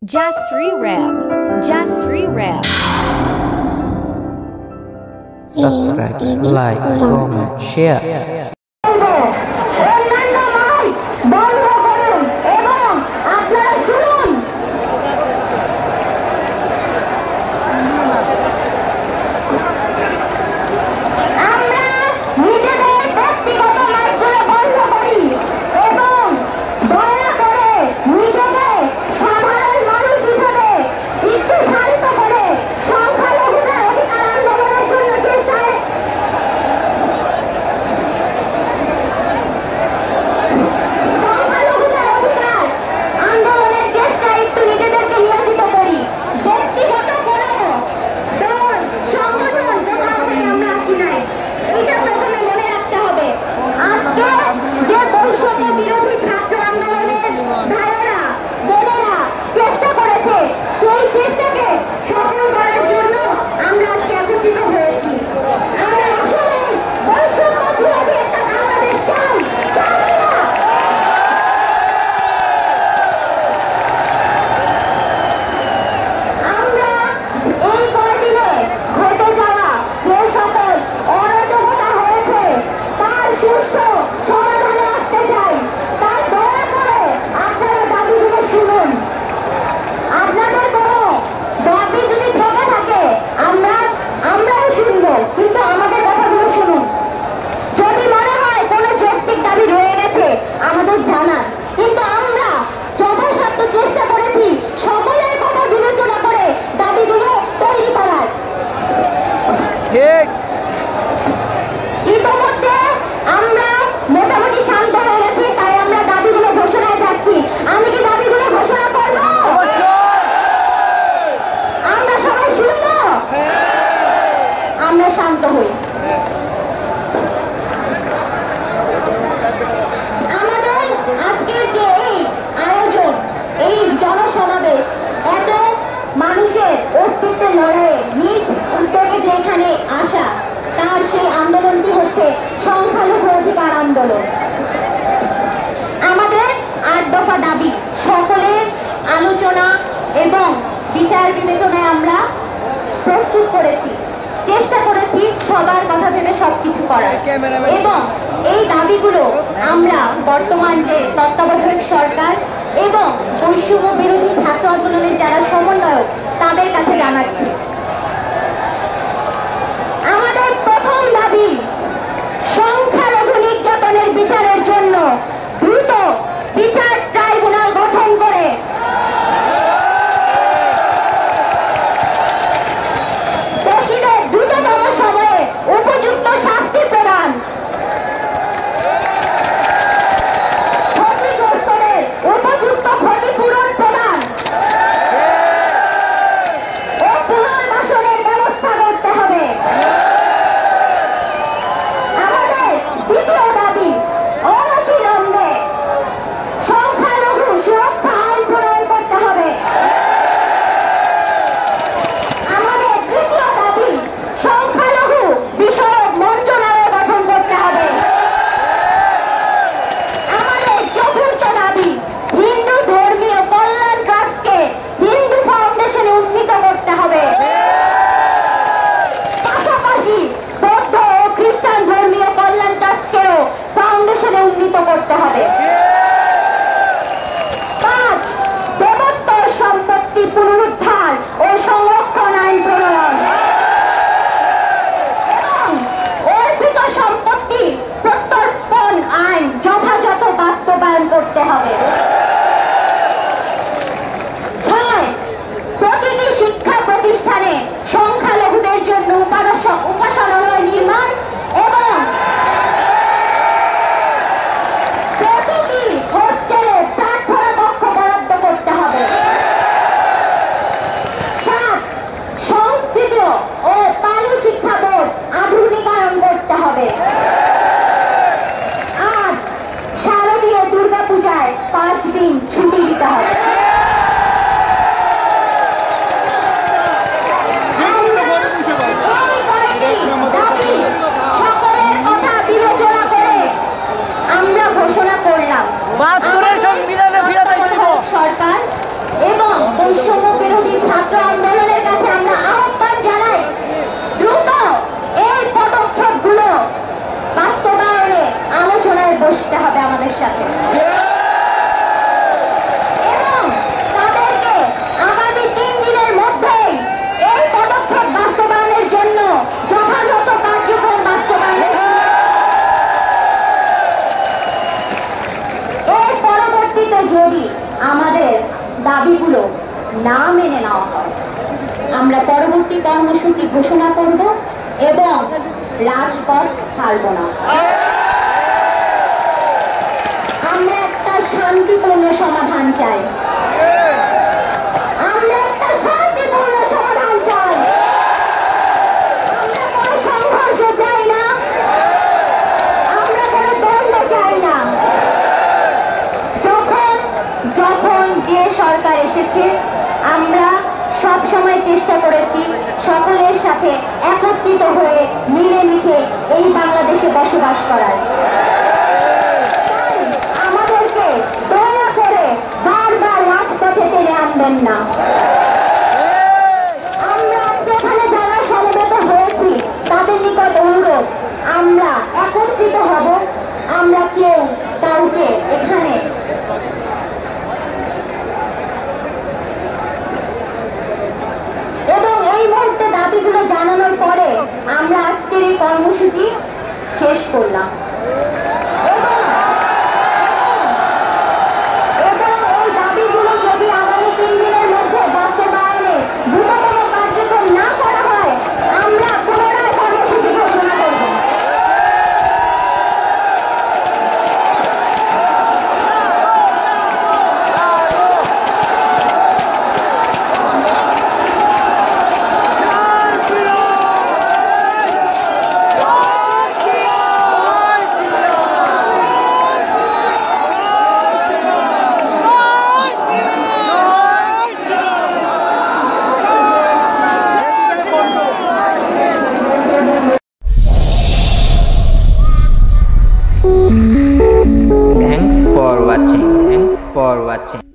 Jasri Rap. Jasri Rap. Subscribe, like, comment, share. ক্ষতিগ্রস্তদের উপযুক্ত ক্ষতিপূরণ প্রদান। এবং তাদেরকে আগামী 3 দিনের মধ্যেই এই পদক্ষেপ বাস্তবায়নের জন্য যথাযথ কার্যক্রম বাস্তবায়নের এর পরবর্তীতে যদি আমাদের দাবিগুলো না মেনে নেওয়া হয়, আমরা পরবর্তী কর্মসূচি ঘোষণা করব এবং রাজপথ ছাড়ব না। আমরা একটা শান্তিপূর্ণ সমাধান চাই। আমরা একটা শান্তিপূর্ণ সমাধান চাই। আমরা কোনো সংঘর্ষ চাই না। আমরা কোনো দ্বন্দ্ব চাই না। যখন যে সরকার এসেছে, আমরা সব সময় চেষ্টা করেছি সকলের সাথে একত্রিত হয়ে মিলেমিশে এই বাংলাদেশে বসবাস করার। আমাদেরকে দয়া করে বারবার রাজপথে টেনে আনবেন না। আমরা যেখানে যারা সমবেত হয়েছি তাদের নিকট অনুরোধ, আমরা একত্রিত হব। আমরা কেউ কাউকে এখানে এবং এই মুহূর্তে দাবিগুলো জানানোর পরে আমরা আজকের এই কর্মসূচি শেষ করলাম। এবং এই দাবিগুলো যদি আগামী 3 দিনের মধ্যে বাস্তবায়নে দ্রুততম কার্যক্রম না করা হয়, আমরা পুনরায় কর্মসূচি ঘোষণা করব। Thanks for watching.